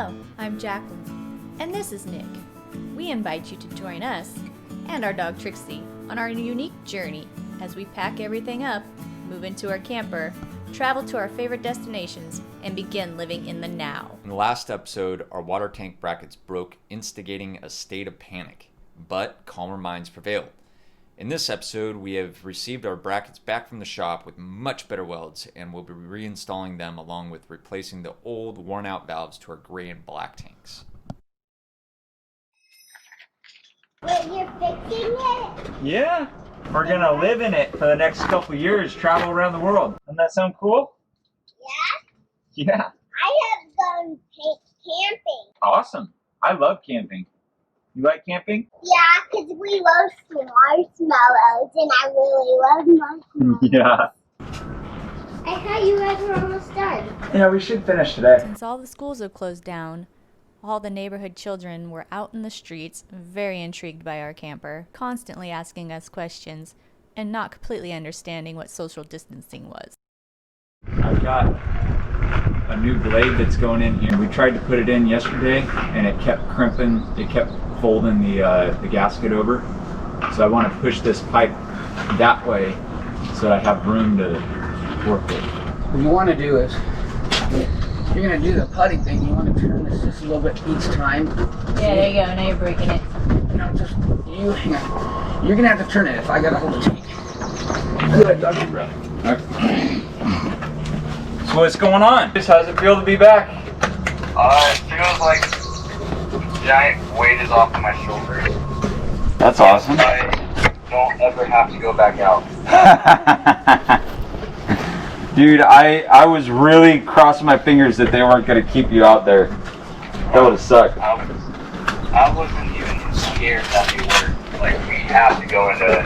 Hello, I'm Jacqueline, and this is Nick. We invite you to join us and our dog Trixie on our unique journey as we pack everything up, move into our camper, travel to our favorite destinations, and begin living in the now. In the last episode, our water tank brackets broke, instigating a state of panic, but calmer minds prevailed. In this episode, we have received our brackets back from the shop with much better welds, and we'll be reinstalling them along with replacing the old, worn-out valves to our gray and black tanks. Wait, you're fixing it? Yeah, we're gonna live in it for the next couple years, travel around the world. Doesn't that sound cool? Yeah? Yeah. I have gone camping. Awesome. I love camping. You like camping? Yeah, because we roast marshmallows, and I really love marshmallows. Yeah. I thought you guys were almost done. Yeah, we should finish today. Since all the schools have closed down, all the neighborhood children were out in the streets, very intrigued by our camper, constantly asking us questions, and not completely understanding what social distancing was. I've got a new blade that's going in here. We tried to put it in yesterday, and it kept crimping. It kept folding the gasket over. So I want to push this pipe that way so that I have room to work with. What you want to do is, you're going to do the putty thing. You want to turn this just a little bit each time. Yeah, there you go. Now you're breaking it. No, just you hang on. You're going to have to turn it if I got to hold the tank. Good, doggy, bro. Okay. So what's going on? How does it feel to be back? It feels like a giant weight is off of my shoulders. That's awesome. I don't ever have to go back out. Dude, I was really crossing my fingers that they weren't going to keep you out there. That would have sucked. I wasn't even scared that they were. Like, we have to go into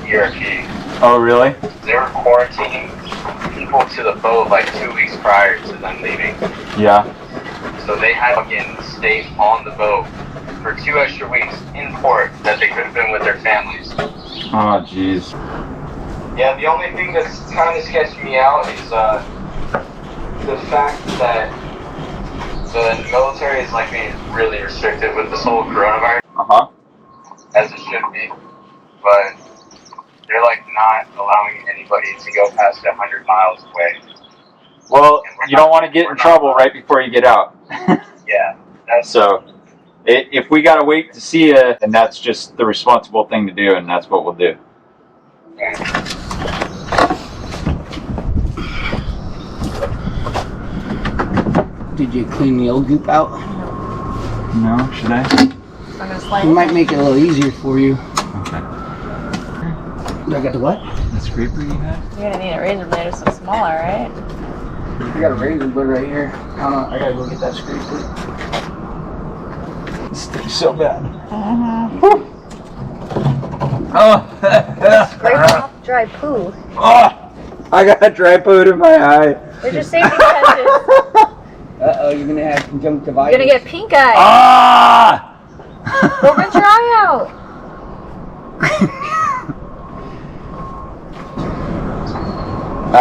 ERP. Oh, really? They were quarantining people to the boat like 2 weeks prior to them leaving. Yeah. So they had to fucking stay on the boat for 2 extra weeks in port that they could have been with their families. Oh, jeez. Yeah, the only thing that's kind of sketching me out is the fact that the military is like being really restricted with this whole coronavirus, as it should be. But they're like not allowing anybody to go past 100 miles away. Well, you don't want to get in trouble right before you get out. Yeah. So, if we got to wait to see you, then that's just the responsible thing to do, and that's what we'll do. Did you clean the old goop out? No, should I? So I'm going to slide It might make it a little easier for you. Okay. Do I got the what? The scraper you had? You're going to need a razor blade or something smaller, right? I got a razor blade right here. I don't know. I gotta go get that scraper. This thing's so bad. Scrape off dry poo. Oh, I got dry poo in my eye. There's your safety catches. Uh-oh, you're gonna have conjunctivitis. You're going to get pink eye. Ah! Go rinse your eye out.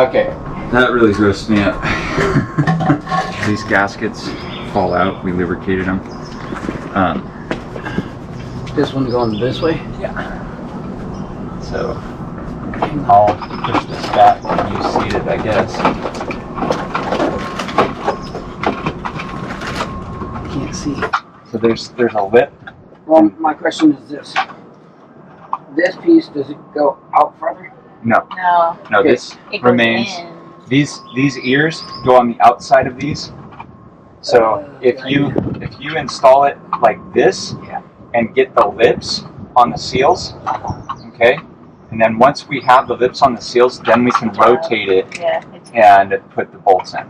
Okay, that really grossed me up. These gaskets fall out. We lubricated them. This one going this way? Yeah. So I'll push this back and you seat it, I guess. Can't see. So there's a lip. Well, my question is this. This piece, does it go out further? No, No. this It goes remains. in. These ears go on the outside of these. So if you install it like this and get the lips on the seals, okay, and then once we have the lips on the seals, then we can rotate it and put the bolts in.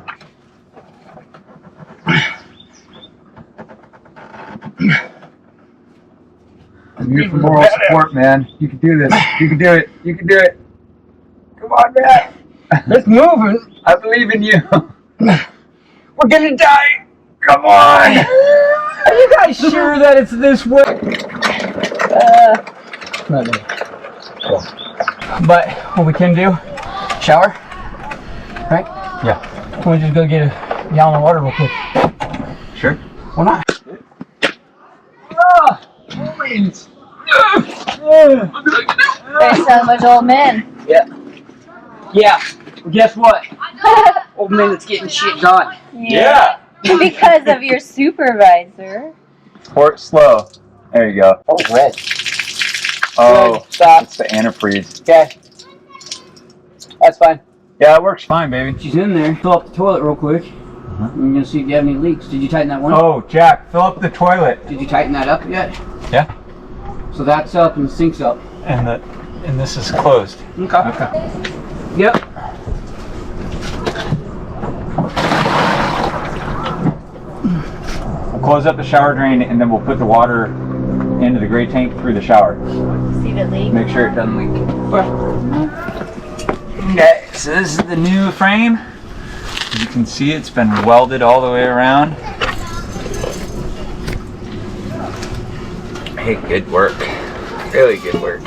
I'm here for moral support, man. You can do this. You can do it. You can do it. Come on, man. Let's move. I believe in you. We're gonna die. Come on. Are you guys sure that it's this way? Not really. Cool. But what we can do, shower, right? Yeah. Can we just go get a gallon of water real quick? Sure. Why not? There's so much old men. Yeah. Yeah. Well, guess what? Old man that's getting shit done. Yeah. Because of your supervisor. Port slow. There you go. Oh, red. Oh, Good. Stop. it's the antifreeze. Okay. That's fine. Yeah, it works fine, baby. She's in there. Fill up the toilet real quick. I'm gonna see if you have any leaks. Did you tighten that one? Oh, Jack, fill up the toilet. Did you tighten that up yet? Yeah. So that's up and the sink's up. And this is closed. Okay. Okay. Yep. We'll close up the shower drain and then we'll put the water into the gray tank through the shower. See the leak? Make sure it doesn't leak. Okay, so this is the new frame. As you can see, it's been welded all the way around. Hey, good work. Really good work.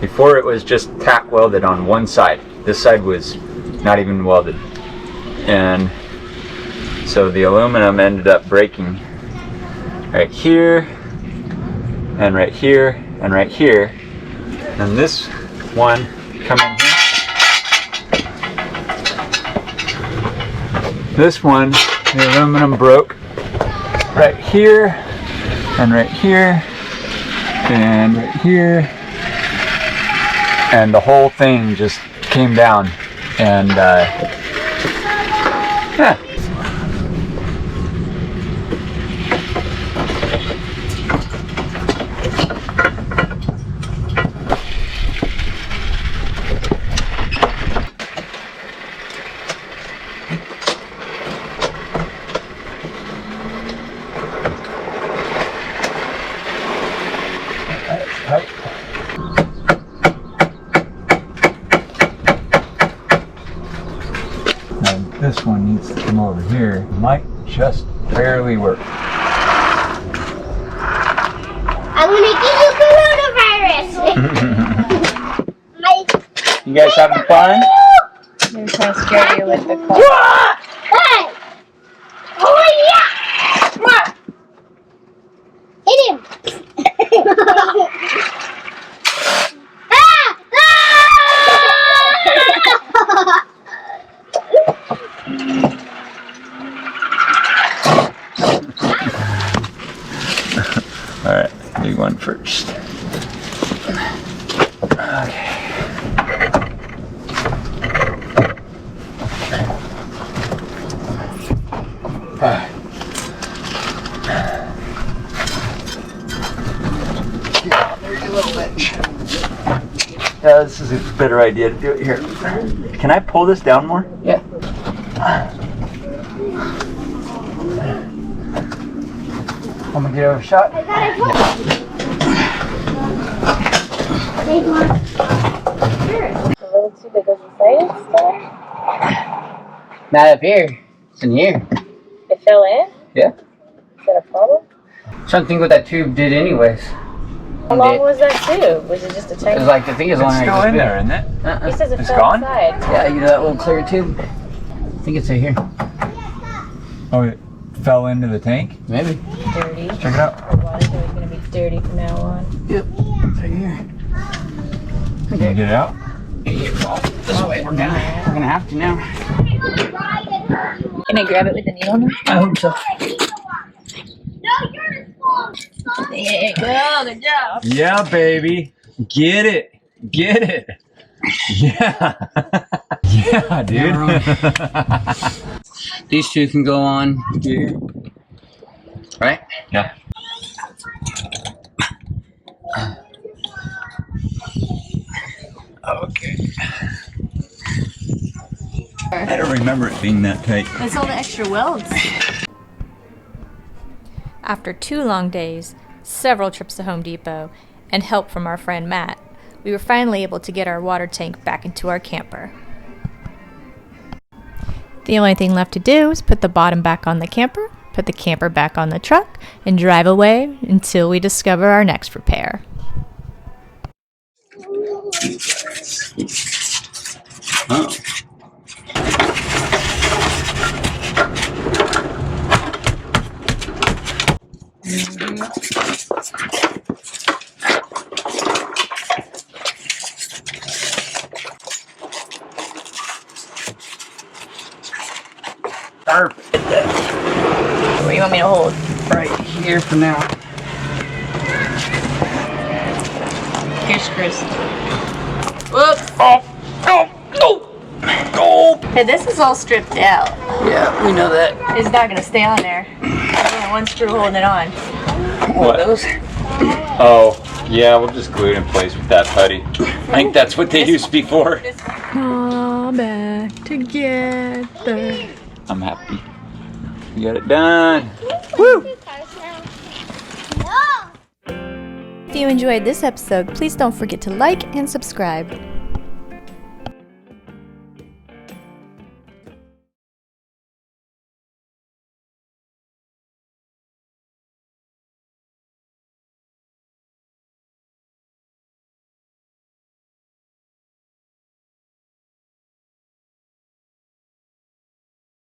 Before it was just tack welded on one side. This side was not even welded. And so the aluminum ended up breaking right here, and right here, and right here. And this one come in here. This one, the aluminum broke right here, and right here, and right here, and the whole thing just came down. And yeah. This one needs to come over here. Might just barely work. I'm gonna give you coronavirus. You guys having fun? They're trying to scare you with the car. Hey! Oh yeah! Hit him! Alright, big one first. Okay. Yeah, this is a better idea to do it here. Can I pull this down more? Yeah. I'm gonna get over a shot. I got it. Big one. A little too big of a size still? Not up here. It's in here. It fell in? Yeah. Is that a problem? Trying to think what that tube did anyways. How long was that tube? Was it just a It tiny? was like, I think it's It's only still in there, isn't it? He says it It's fell gone? inside. Yeah, you know that little clear tube? I think it's right here. Oh, it fell into the tank? Maybe. Dirty. Check it out. The water's always going to be dirty from now on. Yep. It's right here. Can you get it out? This way. We're gonna have to now. Can I grab it with the needle now? I hope so. No, you're small. There you go. Good job. Yeah, baby. Get it. Get it. Yeah. Yeah, dude. These two can go on here. Right? Yeah. Okay. I don't remember it being that tight. That's all the extra welds. After 2 long days, several trips to Home Depot, and help from our friend Matt, we were finally able to get our water tank back into our camper. The only thing left to do is put the bottom back on the camper, put the camper back on the truck, and drive away until we discover our next repair. Oh. Perfect. Where you want me to hold? Right here for now. Here's screws. Whoops. Oh, no, no. Oh. Hey, this is all stripped out. Yeah, we know that. It's not gonna stay on there. There's only one screw holding it on. What? Those? Oh, yeah, we'll just glue it in place with that putty. I think that's what they used before. Come back together. I'm happy. We got it done. If you enjoyed this episode, please don't forget to like and subscribe.